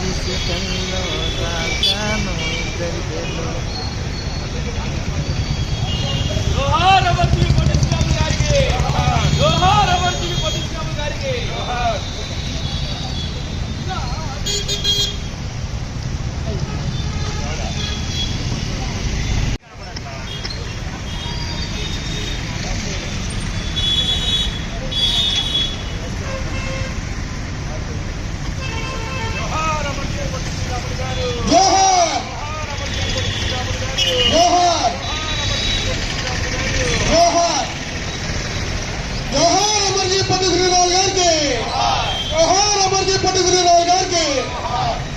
ఇసుకల్లో రాశాను గరిదెలో. జోహార్ అమర్జీవి పొట్టి శ్రీరాములు గారికి, జోహార్ అమర్జీవి పొట్టి శ్రీరాములు గారికి.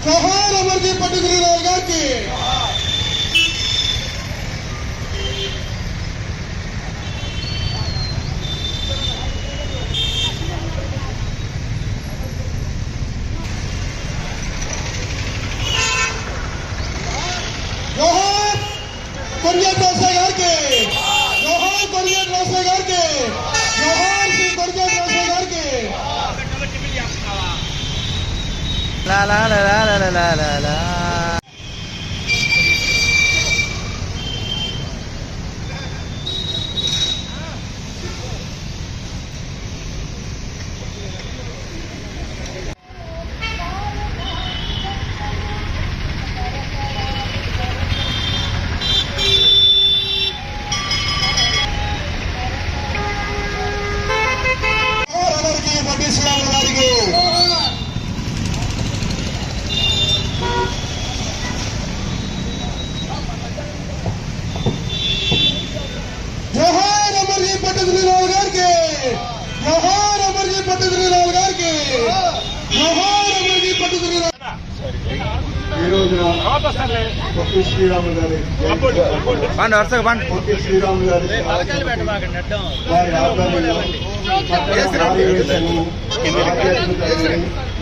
జోహార్ అమర్జీవి పొట్టి శ్రీరాములు గారికి. జోహార్ కొరియన్ రోసయ్య గారికి, జోహార్ కొరియన్ రోసయ్య గారికి, జోహార్ శ్రీ కొరియన్ రోసయ్య గారికి. లా లా లా లా లా లా లా లా. పొట్టి శ్రీరాములు గారికి. జోహార్ అమర్జీవి పొట్టి శ్రీరాములు గారికి, జోహార్ అమర్జీవి పొట్టి శ్రీరాములు గారికి, జోహార్ అమర్జీవి పొట్టి శ్రీరాములు. ఈ రోజున పొట్టి శ్రీరాములు గారి పొట్టి శ్రీరాములు గారి వారి ఆధ్వర్యంలో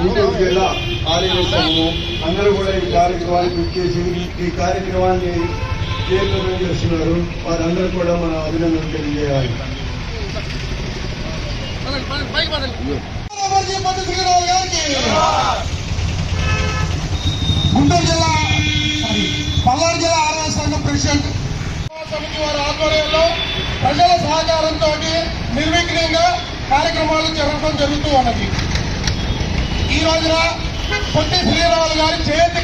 గుంటూరు జిల్లా ఆర్యవేశము అందరూ కూడా ఈ కార్యక్రమానికి వచ్చేసి ఈ కార్యక్రమాన్ని తీవ్రంగా చేస్తున్నారు. వారందరూ కూడా మన అభినందనలు తెలియజేయాలి. గుంటూరు జిల్లా పల్నాడు జిల్లా ఆర్య సంఘం ప్రెసిడెంట్ సమితి వారి ఆధ్వర్యంలో ప్రజల సహకారంతో నిర్విఘ్నంగా కార్యక్రమాలు జరగడం జరుగుతూ ఉన్నది. ఈ రోజున పొట్టి శ్రీరాములు గారి జయంతి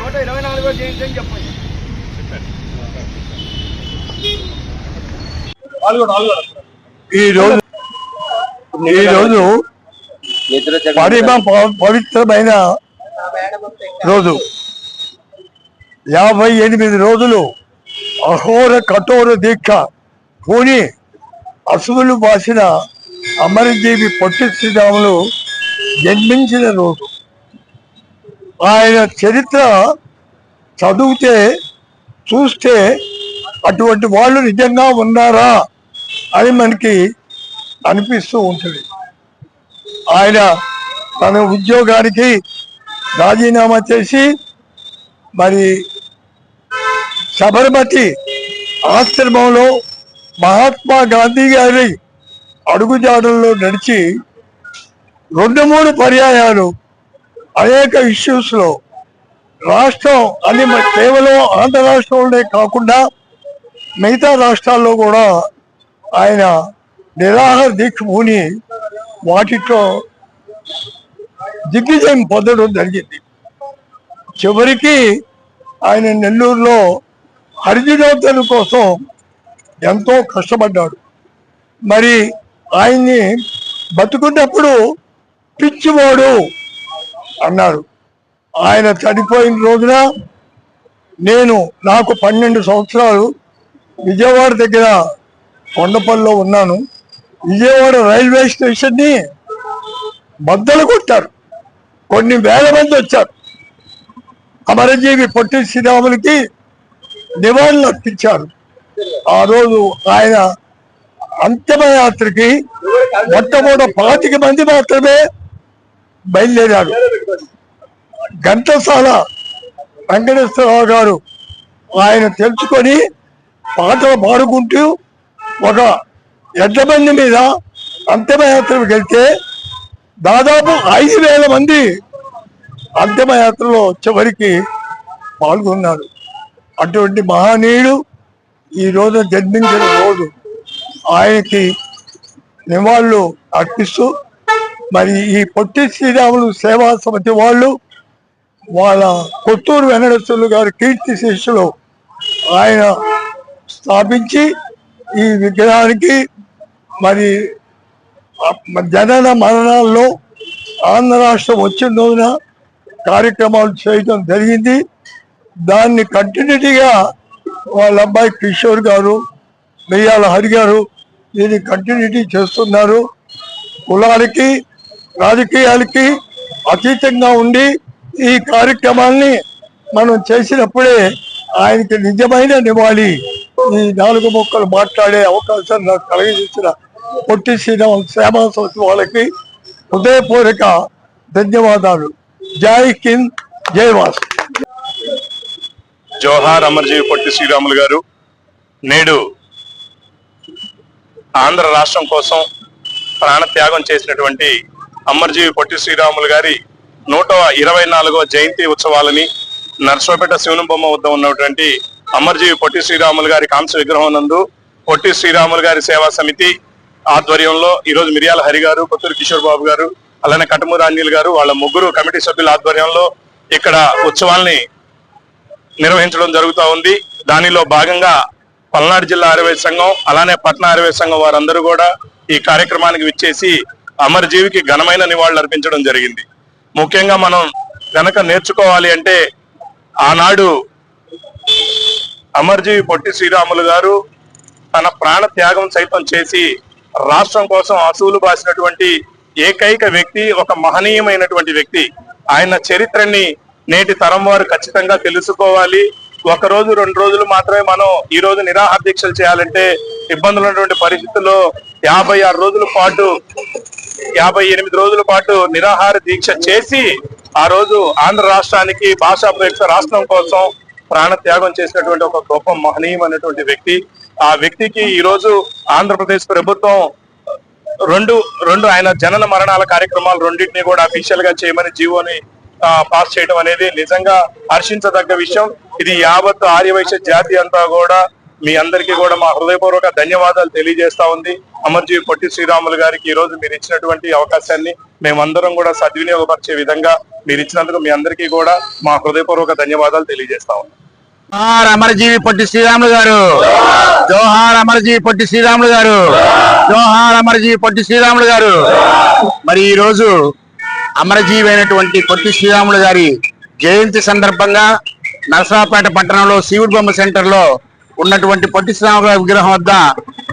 124వ జయంతి అని చెప్పండి. ఈరోజు పరమ పవిత్రమైన రోజు. 58 రోజులు అహోర కఠోర దీక్ష పూని అసువులు బాసిన అమరజీవి పొట్టి శ్రీరాములు జన్మించిన రోజు. ఆయన చరిత్ర చదివితే చూస్తే అటువంటి వాళ్ళు నిజంగా ఉన్నారా అని మనకి అనిపిస్తూ ఉంటుంది. ఆయన తన ఉద్యోగానికి రాజీనామా చేసి మరి సబర్మతి ఆశ్రమంలో మహాత్మా గాంధీ గారి అడుగుజాడల్లో నడిచి 2-3 పర్యాయాలు అనేక ఇష్యూస్లో రాష్ట్రం అని కేవలం ఆంధ్ర రాష్ట్రంలోనే కాకుండా మిగతా రాష్ట్రాల్లో కూడా ఆయన నిరాహార దీక్ష పూని వాటితో దిగ్విజయం పొందడం జరిగింది. చివరికి ఆయన నెల్లూరులో హరిజనోద్ధరణ కోసం ఎంతో కష్టపడ్డాడు. మరి ఆయన్ని బతుకున్నప్పుడు పిచ్చివాడు అన్నారు. ఆయన చనిపోయిన రోజున నాకు 12 సంవత్సరాలు విజయవాడ దగ్గర కొండపల్లిలో ఉన్నాను. విజయవాడ రైల్వే స్టేషన్ని బద్దలు కొట్టారు. కొన్ని వేల మంది వచ్చారు. అమరజీవి పొట్టి శ్రీరాములకి నివాళులు అర్పించారు. ఆ రోజు ఆయన అంతిమయాత్రకి మొట్టమొదటి 25 మంది మాత్రమే బయలుదేరారు. ఘంటసాల వెంకటేశ్వరరావు గారు ఆయన తెలుసుకొని పాటలు పాడుకుంటూ ఒక ఎడ్లబండి మీద అంతిమయాత్రకు వెళ్తే దాదాపు 5,000 మంది అంతిమయాత్రలో చివరికి పాల్గొన్నారు. అటువంటి మహనీయుడు ఈ రోజు జన్మించిన రోజు ఆయనకి నివాళులు అర్పిస్తూ మరి ఈ పొట్టి శ్రీరాములు సేవా సమితి వాళ్ళు వాళ్ళ కొత్తూరు వెంకటేశ్వర్లు గారి కీర్తి శిష్యులు ఆయన స్థాపించి ఈ విగ్రహానికి మరి జనన మరణాల్లో ఆంధ్ర రాష్ట్రం వచ్చిన రోజున కార్యక్రమాలు చేయడం జరిగింది. దాన్ని కంటిన్యూటీగా వాళ్ళ అబ్బాయి కిషోర్ గారు, మెయ్యాల హరి గారు దీన్ని కంటిన్యూటీ చేస్తున్నారు. కులాలకి రాజకీయాలకి అతీతంగా ఉండి ఈ కార్యక్రమాల్ని మనం చేసినప్పుడే ఆయనకి నిజమైన నివాళి. ఈ 4 ముక్కలు మాట్లాడే అవకాశం నాకు కలిగించిన పొట్టి శ్రీరాములు సేవా సమితి వాళ్ళకి హృదయపూర్వక ధన్యవాదాలు. జై హింద్, జై వాసు. జోహార్ అమర్జీవి పొట్టి శ్రీరాములు గారు నేడు ఆంధ్ర రాష్ట్రం కోసం ప్రాణత్యాగం చేసినటువంటి అమర్జీవి పొట్టి శ్రీరాములు గారి 124వ జయంతి ఉత్సవాలని నర్సరావుపేట శివనం బొమ్మ వద్ద ఉన్నటువంటి అమర్జీవి పొట్టి శ్రీరాములు గారి కాంస్య విగ్రహం నందు పొట్టి శ్రీరాములు గారి సేవా సమితి ఆధ్వర్యంలో ఈరోజు మిర్యాల హరి గారు, కొత్తూరు కిషోర్ బాబు గారు, అలానే కటమూరు అనిల్ గారు వాళ్ళ ముగ్గురు కమిటీ సభ్యుల ఆధ్వర్యంలో ఇక్కడ ఉత్సవాల్ని నిర్వహించడం జరుగుతూ ఉంది. దానిలో భాగంగా పల్నాడు జిల్లా ఆర్యవైశ్య సంఘం అలానే పట్నా ఆర్యవైశ్య సంఘం వారందరూ కూడా ఈ కార్యక్రమానికి విచ్చేసి అమరజీవికి ఘనమైన నివాళులు అర్పించడం జరిగింది. ముఖ్యంగా మనం గనక నేర్చుకోవాలి అంటే ఆనాడు అమరజీవి పొట్టి శ్రీరాములు గారు తన ప్రాణ త్యాగం సైతం చేసి రాష్ట్రం కోసం అసూలు బాసినటువంటి ఏకైక వ్యక్తి, ఒక మహనీయమైనటువంటి వ్యక్తి. ఆయన చరిత్రని నేటి తరం వారు ఖచ్చితంగా తెలుసుకోవాలి. 1 రోజు 2 రోజులు మాత్రమే మనం ఈ రోజు నిరాహార దీక్షలు చేయాలంటే ఇబ్బందులు ఉన్నటువంటి పరిస్థితుల్లో 58 రోజుల పాటు నిరాహార దీక్ష చేసి ఆ రోజు ఆంధ్ర రాష్ట్రానికి భాషా ప్రయుక్త రాష్ట్రం కోసం ప్రాణ త్యాగం చేసినటువంటి ఒక గొప్ప మహనీయమైనటువంటి వ్యక్తి. ఆ వ్యక్తికి ఈ రోజు ఆంధ్రప్రదేశ్ ప్రభుత్వం రెండు ఆయన జనన మరణాల కార్యక్రమాలు రెండింటినీ కూడా అఫీషియల్ గా చేయమని జీవోని పాస్ చేయడం అనేది నిజంగా హర్షించదగ్గ విషయం. ఇది యావత్ ఆర్యవైశ్య జాతి అంతా కూడా మీ అందరికీ కూడా మా హృదయపూర్వక ధన్యవాదాలు తెలియజేస్తా ఉంది. అమర్జీవి పొట్టి శ్రీరాములు గారికి ఈ రోజు మీరు ఇచ్చినటువంటి అవకాశాన్ని మేమందరం కూడా సద్వినియోగపరిచే విధంగా మీరు ఇచ్చినందుకు మీ అందరికీ కూడా మా హృదయపూర్వక ధన్యవాదాలు తెలియజేస్తా ఉన్నాం. జోహార్ అమరజీవి పొట్టి శ్రీరాములు గారు, జోహార్ అమరజీవి పొట్టి శ్రీరాములు గారు, జోహార్ అమరజీవి పొట్టి శ్రీరాములు గారు. మరి ఈ రోజు అమరజీవి అయినటువంటి పొట్టి శ్రీరాములు గారి జయంతి సందర్భంగా నరసరావుపేట పట్టణంలో శివుడి బొమ్మ సెంటర్ లో ఉన్నటువంటి పొట్టి శ్రీరాములు గారి విగ్రహం వద్ద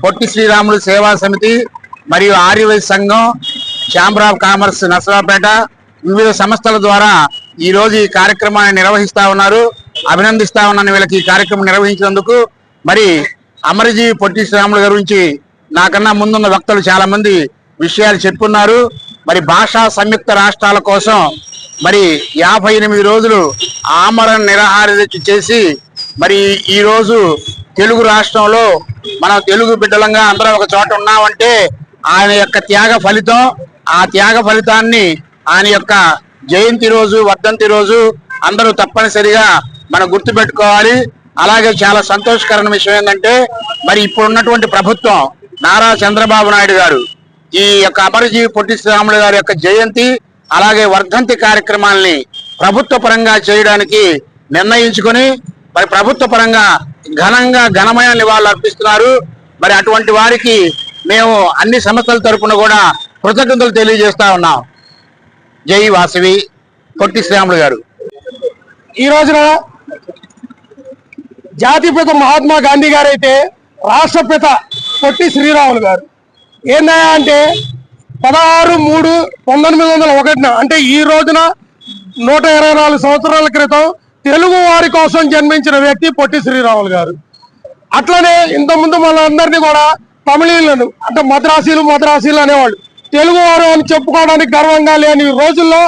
పొట్టి శ్రీరాములు సేవా సమితి మరియు ఆర్యవైశ్య సంఘం, ఛాంబర్ ఆఫ్ కామర్స్ నరసరావుపేట వివిధ సంస్థల ద్వారా ఈ రోజు ఈ కార్యక్రమాన్ని నిర్వహిస్తా ఉన్నారు. అభినందిస్తా ఉన్నాను వీళ్ళకి ఈ కార్యక్రమం నిర్వహించినందుకు. మరి అమరజీవి పొట్టి శ్రీరాములు గారి గురించి నాకన్నా ముందున్న వక్తలు చాలా మంది విషయాలు చెప్పున్నారు. మరి భాషా సంయుక్త రాష్ట్రాల కోసం మరి 58 రోజులు ఆమరణ నిరాహార దీక్ష చేసి మరి ఈ రోజు తెలుగు రాష్ట్రంలో మనం తెలుగు బిడ్డలంగా అందరం ఒక చోట ఉన్నామంటే ఆయన యొక్క త్యాగ ఫలితం. ఆ త్యాగ ఫలితాన్ని ఆయన యొక్క జయంతి రోజు, వర్ధంతి రోజు అందరూ తప్పనిసరిగా మనం గుర్తుపెట్టుకోవాలి. అలాగే చాలా సంతోషకరమైన విషయం ఏంటంటే మరి ఇప్పుడు ఉన్నటువంటి ప్రభుత్వం నారా చంద్రబాబు నాయుడు గారు ఈ యొక్క అమరజీవి పొట్టి శ్రీరాములు గారి యొక్క జయంతి అలాగే వర్ధంతి కార్యక్రమాల్ని ప్రభుత్వ పరంగా చేయడానికి నిర్ణయించుకొని మరి ప్రభుత్వ పరంగా ఘనమైన నివాళులు అర్పిస్తున్నారు. మరి అటువంటి వారికి మేము అన్ని సంస్థల తరపున కూడా కృతజ్ఞతలు తెలియజేస్తా ఉన్నాం. జై వాసవి పొట్టి శ్రీరాములు గారు. ఈ రోజున జాతిపిత మహాత్మా గాంధీ గారు అయితే రాష్ట్రపిత పొట్టి శ్రీరాములు గారు ఏందయ్యా అంటే 16/3/1901 అంటే ఈ రోజున 124 సంవత్సరాల క్రితం తెలుగు వారి కోసం జన్మించిన వ్యక్తి పొట్టి శ్రీరాములు గారు. అట్లనే ఇంతకుముందు మనందరినీ కూడా తమిళీయులను అంటే మద్రాసీలు అనేవాళ్ళు. తెలుగు వారు అని చెప్పుకోవడానికి గర్వంగా లేని రోజుల్లో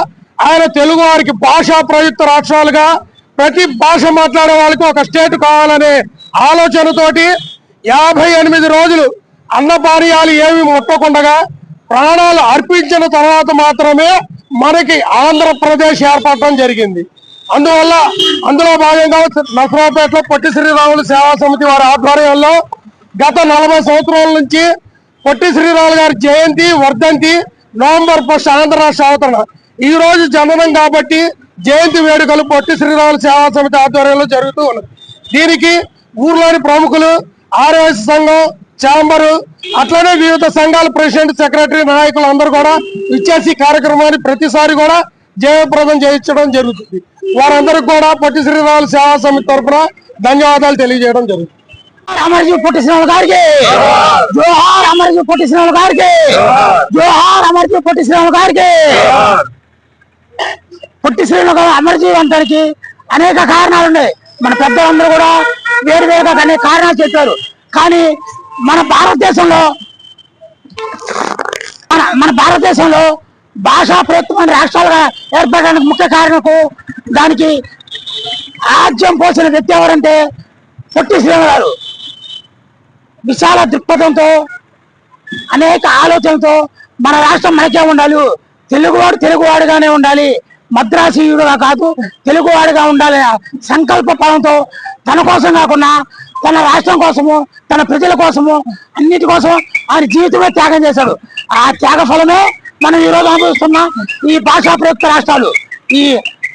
ఆయన తెలుగు వారికి భాషా ప్రయుక్త రాష్ట్రాలుగా ప్రతి భాష మాట్లాడే వాళ్ళకి ఒక స్టేట్ కావాలనే ఆలోచనతోటి 58 రోజులు అన్నపానీయాలు ఏమి ముట్టకుండా ప్రాణాలు అర్పించిన తర్వాత మాత్రమే మనకి ఆంధ్రప్రదేశ్ ఏర్పడటం జరిగింది. అందులో భాగంగా నసరావుపేటలో పొట్టి శ్రీరాములు సేవా సమితి వారి ఆధ్వర్యంలో గత 40 సంవత్సరాల నుంచి పొట్టి శ్రీరాములు గారి జయంతి వర్ధంతి నవంబర్ 1 ఆంధ్ర రాష్ట్ర అవతరణ ఈ రోజు జననం కాబట్టి జయంతి వేడుకలు పొట్టి శ్రీరాములు సేవా సమితి ఆధ్వర్యంలో జరుగుతూ ఉన్నది. దీనికి ఊర్లోని ప్రముఖులు, ఆర్ఎస్ సంఘం, ఛాంబరు, అట్లనే వివిధ సంఘాల ప్రెసిడెంట్, సెక్రటరీ, నాయకులు అందరూ కూడా ఇచ్చేసి కార్యక్రమాన్ని ప్రతిసారి కూడా జయప్రదం చేయించడం జరుగుతుంది. వారందరికీ కూడా పొట్టి శ్రీరాములు సేవా సమితి తరఫున ధన్యవాదాలు తెలియజేయడం జరుగుతుంది. అమర్జీ పొట్టి శ్రీరాములు గారికి జోహార్, అమర్జీ పొట్టి శ్రీరాములు గారికి జోహార్, అమర్జీ పొట్టి శ్రీరాములు గారికి. పొట్టి శ్రీరాములు గారు అమర్జీ అంటానికి అనేక కారణాలు ఉన్నాయి. మన పెద్దలందరూ కూడా వేరు వేరుగా అనేక కారణాలు చెప్పారు. కానీ మన భారతదేశంలో భాషా ప్రయుక్తమైన రాష్ట్రాలుగా ఏర్పడడానికి ముఖ్య కారణకు దానికి ఆజ్యం పోసిన వ్యక్తి ఎవరంటే పొట్టి శ్రీరాములు గారు. విశాల దృక్పథంతో, అనేక ఆలోచనలతో మన రాష్ట్రం మనకే ఉండాలి, తెలుగువాడు తెలుగువాడుగానే ఉండాలి, మద్రాసీయుడుగా కాదు తెలుగువాడుగా ఉండాలి సంకల్ప పదంతో తన కోసం కాకుండా తన రాష్ట్రం కోసము, తన ప్రజల కోసము, అన్నిటి కోసం ఆయన జీవితమే త్యాగం చేశాడు. ఆ త్యాగ ఫలమే మనం ఈ రోజు అనుభవిస్తున్న ఈ భాషా ప్రయుక్త రాష్ట్రాలు.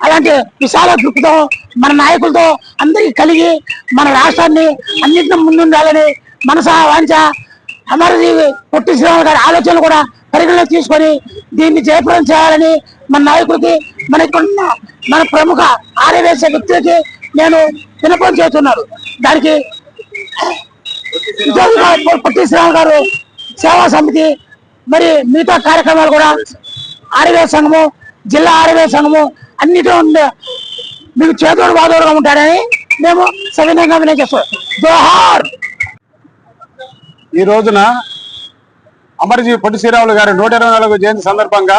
అలాంటి విశాల దృక్పథం మన నాయకులతో అందరికీ కలిగి మన రాష్ట్రాన్ని అన్నింటినీ ముందుండాలని మనసా వాంఛ అమరజీవి పొట్టి శ్రీరాములు గారి ఆలోచనలు కూడా పరిగణలో తీసుకొని దీన్ని జయప్రదం చేయాలని మన నాయకులకి, మన ప్రముఖ ఆర్యవేశ వ్యక్తులకి నేను విన్నపం చేస్తున్నాను. దానికి పొట్టి శ్రీరాములు గారు సేవా సమితి మరి మిగతా కార్యక్రమాలు కూడా ఆర్యవేశ సంఘము, జిల్లా ఆర్యవేశ సంఘము అన్నిటి మీకు చేదోడు బాదోడుగా ఉంటాడని మేము సవినయంగా వినయిస్తున్నాం. జోహార్. ఈ రోజున అమరజీవి పొట్టి శ్రీరాములు గారి 124వ జయంతి సందర్భంగా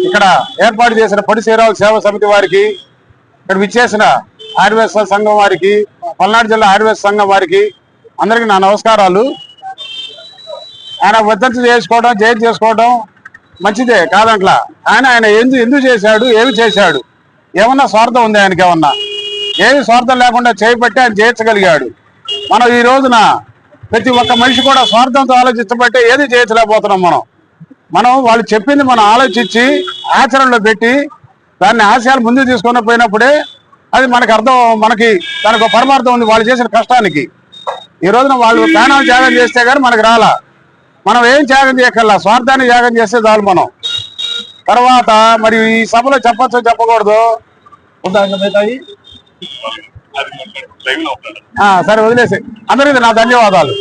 ఇక్కడ ఏర్పాటు చేసిన పొట్టి శ్రీరాములు సేవా సమితి వారికి, ఇక్కడ విచ్చేసిన ఆర్యవేశ సంఘం వారికి, పల్నాడు జిల్లా ఆర్యవేశ సంఘం వారికి అందరికీ నా నమస్కారాలు. ఆయన వర్ధంతి చేసుకోవడం, జయంతి చేసుకోవడం మంచిదే కాదంట్లా. ఆయన ఎందుకు చేశాడు, ఏమి చేశాడు, ఏమన్నా స్వార్థం ఉంది ఆయనకి? ఏమి స్వార్థం లేకుండా చేయబట్టి ఆయన జయించగలిగాడు. మనం ఈ రోజున ప్రతి ఒక్క మనిషి కూడా స్వార్థంతో ఆలోచించబట్టే ఏది చేయలేకపోతున్నాం. మనం వాళ్ళు చెప్పింది మనం ఆలోచించి ఆచరణలో పెట్టి దాన్ని ఆశయాలు ముందుకు తీసుకొని పోయినప్పుడే అది మనకు అర్థం, మనకి దానికి పరమార్థం ఉంది వాళ్ళు చేసిన కష్టానికి. ఈ రోజున వాళ్ళు ప్రాణాలు త్యాగం చేస్తే కానీ మనకు రాలా. మనం ఏం త్యాగం చేయగల, స్వార్థాన్ని త్యాగం చేస్తే చాలు మనం. తర్వాత మరి ఈ సభలో చెప్పచ్చో చెప్పకూడదు సరే వదిలేసి అందరికీ నా ధన్యవాదాలు.